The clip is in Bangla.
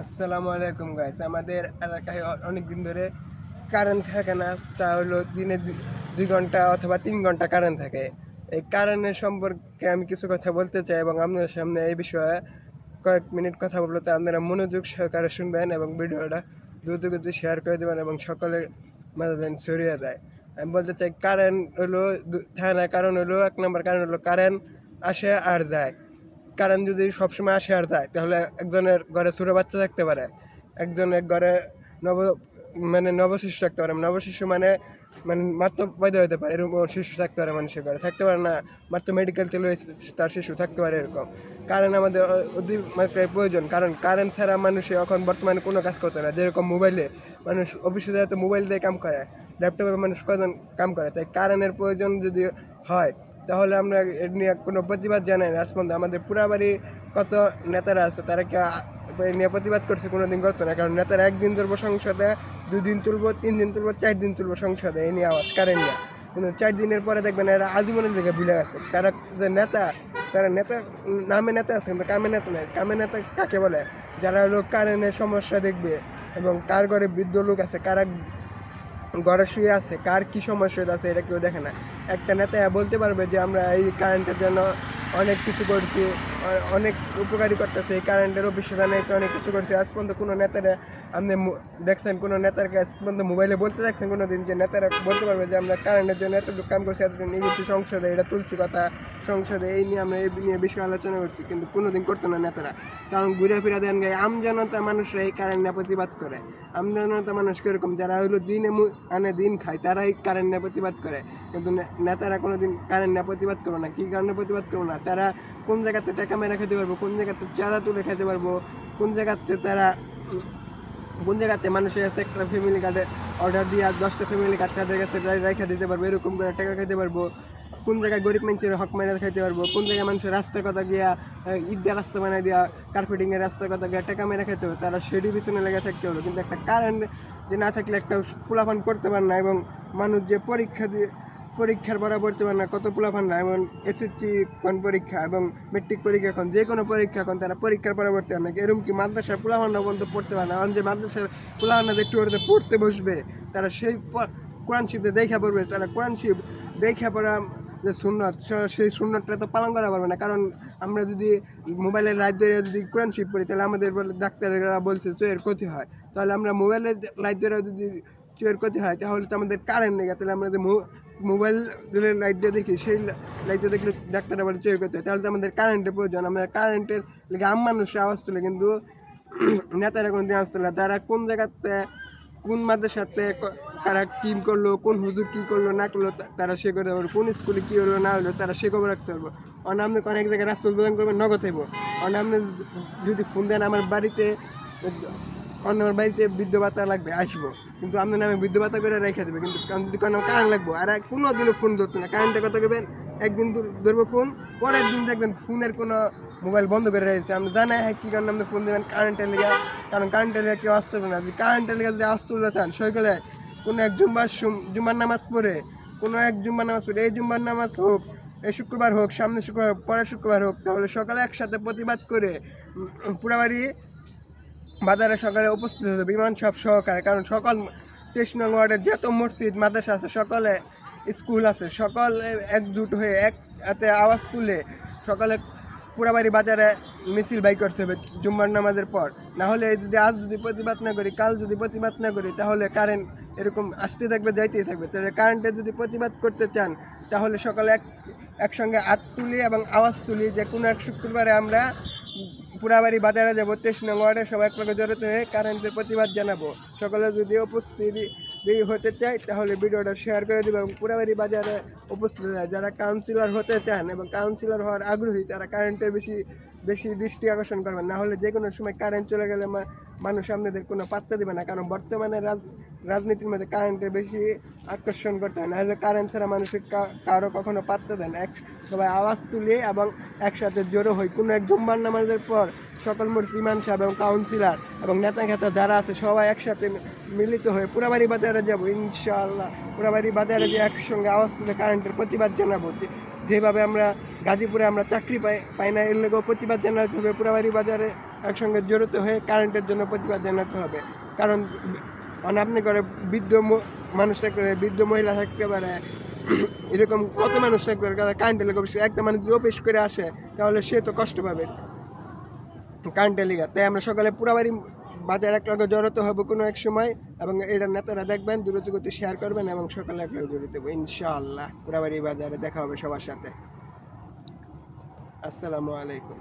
আসসালামু আলাইকুম গাইস। আমাদের এলাকায় অনেক দিন ধরে কারেন্ট থাকে না। তা হলো দিনে 2 ঘন্টা অথবা 3 ঘন্টা কারেন্ট থাকে। এই কারেন্টের সম্পর্কে আমি কিছু কথা বলতে চাই এবং আপনাদের সামনে এই বিষয়ে কয়েক মিনিট কথা বলবো। তা আপনারা মনোযোগ সহকারে শুনবেন এবং ভিডিওটা দ্রুত গতি শেয়ার করে দেবেন এবং সকলের মাঝে যেন ছড়িয়ে যায়। আমি বলতে চাই কারেন্ট হলো থাকে না, কারণ হলো 1 নম্বর কারণ হলো কারেন্ট আসে আর যায়। কারেন্ট যদি সবসময় আসে আর যায় তাহলে একজনের ঘরে ছোটো বাচ্চা থাকতে পারে, একজনের ঘরে নব নবশিশু থাকতে পারে। নবশিশু মানে মানে মাত্র পয়দা হতে পারে, এরকম শিশু থাকতে পারে, মানুষের ঘরে থাকতে পারে না, মাত্র মেডিকেল চলে তার শিশু থাকতে পারে। এরকম কারেন্ট আমাদের অতি মাত্রায় প্রয়োজন, কারণ কারেন্ট ছাড়া মানুষে এখন বর্তমানে কোনো কাজ করতে না। যেরকম মোবাইলে মানুষ অফিসে যায় তো মোবাইল দিয়ে কাম করে, ল্যাপটপে মানুষ কজন কাম করে, তাই কারেন্টের প্রয়োজন যদি হয় তাহলে আমরা এর নিয়ে কোনো প্রতিবাদ জানাই না। আজ পর্যন্ত আমাদের পুরাবাড়ি কত নেতারা আছে, তারা কি এ নিয়ে প্রতিবাদ করছে? কোনো দিন করতো না, কারণ নেতারা একদিন তুলবো সংসদে, 2 দিন তুলবো, 3 দিন তুলবো, 4 দিন তুলবো সংসদে এই নিয়ে আওয়াজ কারেন্ট নিয়ে। কিন্তু 4 দিনের পরে দেখবেন এরা আজীবনের দিকে ভুলে গেছে। তারা যে নেতা, তারা নেতা নামে নেতা আছে কিন্তু কামে নেতা নেই। কামে নেতা কাকে বলে? যারা হলো কারেন্টের সমস্যা দেখবে এবং কার ঘরে বৃদ্ধ লোক আছে, কারা ঘরে শুয়ে আছে, কার কী সমস্যা আছে এটা কেউ দেখে না। একটা নেতা বলতে পারবে যে আমরা এই কারেন্টের জন্য অনেক কিছু করছি, অনেক উপকারী করতেছে, এই কারেন্টের অফিসে নিয়েছে, অনেক কিছু করছে। আজ পর্যন্ত কোনো নেতারা আপনি দেখছেন? কোনো নেতার কাছে পর্যন্ত মোবাইলে বলতে দেখছেন কোনো দিন যে নেতারা বলতে পারবে যে আমরা কারেন্টের জন্য এতটুকু কাম করছি, এতদিন এই করছি সংসদে, এটা তুলছি কথা সংসদে, এই নিয়ে আমরা এই নিয়ে বিষয়ে আলোচনা করছি, কিন্তু কোনো দিন করতো না নেতারা। কারণ ঘুরে ফিরে দেন গায়ে আমজনতা মানুষরা এই কারেন্ট নিয়ে প্রতিবাদ করে। আমজনতা মানুষ কীরকম? যারা হইলো দিনে আনে দিন খায়, তারাই কারেন্ট নিয়ে প্রতিবাদ করে, কিন্তু নেতারা কোনো দিন কারেন্ট নিয়ে প্রতিবাদ করবে না। কী কারণে প্রতিবাদ করবো না? তারা কোন জায়গাতে টাকা মেরে খেতে পারবো, কোন জায়গাতে চাঁদা তুলে খেতে পারবো, কোন জায়গাতে তারা কোন জায়গাতে মানুষের কাছে একটা ফ্যামিলি কার্ডে অর্ডার দিয়ে 10টা ফ্যামিলি কার্ড তাদের কাছে রেখে দিতে পারবো, এরকম করে টাকা খেতে পারবো। কোন জায়গায় গরিব মানুষের হক মাইনে খাইতে পারবো, কোন জায়গায় মানুষের রাস্তার কথা গিয়া ঈদগাহ রাস্তা বানাই দিয়া, কার্পেটিংয়ের রাস্তার কথা গিয়া টাকা মেরে খেতে হবে, তারা সেটি পিছনে লেগে থাকতে হবে। কিন্তু একটা কারেন্ট যে না থাকলে একটা পোলাপান করতে পারে না, এবং মানুষ যে পরীক্ষার পরবর্তী মানে কত পোলাপান না, এবং এসএসসি কোন পরীক্ষা এবং মেট্রিক পরীক্ষা, এখন যে কোনো পরীক্ষা এখন তারা পরীক্ষার পরবর্তী অনেক এরকম কি মাদ্রাসার পোলাপানরা পর্যন্ত পড়তে পারে না। এখন যে মাদ্রাসার পোলাপানরা একটু পড়তে বসবে, তারা সেই কোরআন শিফে দেখা পড়বে, তারা কোরআন শিফ দেখা পড়া যে সুন্নত, সেই সুন্নতটা তো পালন করা পারবে না। কারণ আমরা যদি মোবাইলের লাইট ধরে যদি কোরআন শিফ পড়ি, তাহলে আমাদের ডাক্তারেরা বলছে চোখের ক্ষতি হয়। তাহলে আমরা মোবাইলের লাইট ধরে যদি চোখের ক্ষতি হয়, তাহলে তো আমাদের কারেন্ট নেই, তাহলে আমরা যে মোবাইল লাইট দিয়ে দেখি, সেই লাইটে দেখলে ডাক্তাররা বলে চোখের ক্ষতি হয়। তাহলে তো আমাদের কারেন্টের প্রয়োজন। আমরা কারেন্টের লেগে মানুষরা আওয়াজ তুলে, কিন্তু নেতারা কোনো দিন আওয়াজ তুলে না। তারা কোন জায়গাতে কোন মাদ্রাসাতে তারা কী করলো, কোন হুজুর কী করলো না করলো, তারা সে করতে পারবো, কোন স্কুলে কী হলো না হলো তারা সে খবর রাখতে পারবো। আপনি অনেক জায়গায় রাস্তা উদ্বোধন করবেন, নগদ হইব। আপনি যদি ফোন দেন আমার বাড়িতে, অন্য বাড়িতে বৃদ্ধ ভাতা লাগবে, আসবো, কিন্তু আপনার নামে বৃদ্ধ ভাতা করে রেখে দেবে। কিন্তু যদি কোনো কারেন্ট লাগবো, আর কোনো দিনও ফোন ধরতো না। কারেন্টের কথা করবেন, একদিন ধরবো ফোন, পরের দিন দেখবেন ফোনের কোনো মোবাইল বন্ধ করে রয়েছে। আপনি জানাই হ্যাঁ কী কারণে আপনি ফোন দেবেন? কারেন্টের লেগে। কারণ কারেন্টের লেগে কেউ আসতে পারবে না। যদি কারেন্টের লেগে যদি আসতে চান, সকালে কোনো এক জুম্মার নামাজ পড়ে, কোনো এক জুম্মার নামাজ পড়ে, এই জুম্মার নামাজ হোক, এই শুক্রবার হোক, সামনে শুক্রবার, পরের শুক্রবার হোক, তাহলে সকালে একসাথে প্রতিবাদ করে পুরাবাড়ি বাজারে সকালে উপস্থিত হতো বিমান সব সহকারে। কারণ সকল 23 নং ওয়ার্ডের যত মসজিদ মাদ্রাসা আছে, সকলে স্কুল আছে, সকলে একজুট হয়ে এক হাতে আওয়াজ তুলে সকালে পুরাবাড়ি বাজারে মিছিল বাই করতে হবে জুম্মার নামাজের পর। না হলে যদি আজ যদি প্রতিবাদ না করি, কাল যদি প্রতিবাদ না করি, তাহলে কারেন্ট এরকম আসতে থাকবে, যাইতেই থাকবে। তাহলে কারেন্টে যদি প্রতিবাদ করতে চান, তাহলে সকালে একসঙ্গে হাত তুলি এবং আওয়াজ তুলি যে কোনো এক শুক্রবারে আমরা পুরাবাড়ি বাজারে যাবো, 23 নং ওয়ার্ডে সবাই এক লগে জড়িত হয়ে কারেন্টের প্রতিবাদ জানাবো। সকলে যদি উপস্থিতি হতে চাই, তাহলে ভিডিওটা শেয়ার করে দেবে এবং পুরাবাড়ি বাজারে উপস্থিত হয়। যারা কাউন্সিলর হতে চান এবং কাউন্সিলর হওয়ার আগ্রহী, তারা কারেন্টের বেশি দৃষ্টি আকর্ষণ করবেন। না হলে যে কোনো সময় কারেন্ট চলে গেলে মানুষ আপনাদের কোনো পাত্তা দেবে না। কারণ বর্তমানে রাজনীতির মধ্যে কারেন্টের বেশি আকর্ষণ করতে হয়, নাহলে কারেন্ট ছাড়া মানুষের কারো কখনো পাত্তা দেয় না। সবাই আওয়াজ তুলে এবং একসাথে জড়ো হই কোনো এক জুম্মার নামাজের পর, সকল ইমাম সাহেব এবং কাউন্সিলর এবং নেতা খেতা যারা আছে সবাই একসাথে মিলিত হয়ে পুরাবাড়ি বাজারে যাবো ইনশাআল্লাহ। পুরাবাড়ি বাজারে যে একসঙ্গে আওয়াজ তুলে কারেন্টের প্রতিবাদ জানাবো। যেভাবে আমরা গাজীপুরে আমরা চাকরি পাই না, এর লোকেও প্রতিবাদ জানাতে হবে। পুরাবাড়ি বাজারে একসঙ্গে জড়িত হয়ে কারেন্টের জন্য প্রতিবাদ জানাতে হবে। কারণ মানে আপনি করে বৃদ্ধ মানুষ থাকতে পারে, বৃদ্ধ মহিলা থাকতে পারে, এরকম কত মানুষ থাকতে পারে কারেন্টের লেগে একটা মানুষ যদি অফিস করে আসে তাহলে সে তো কষ্ট পাবে কারেন্টের লিগা। তাই আমরা সকালে পুরাবাড়ি বাজার এক লগে জড়িত হবো কোনো এক সময়, এবং এটার নেতারা দেখবেন দ্রুত গতি শেয়ার করবেন এবং সকালে এক লগে জড়িত হবো ইনশাআল্লাহ। পুরাবাড়ি বাজারে দেখা হবে সবার সাথে। আসসালামু আলাইকুম।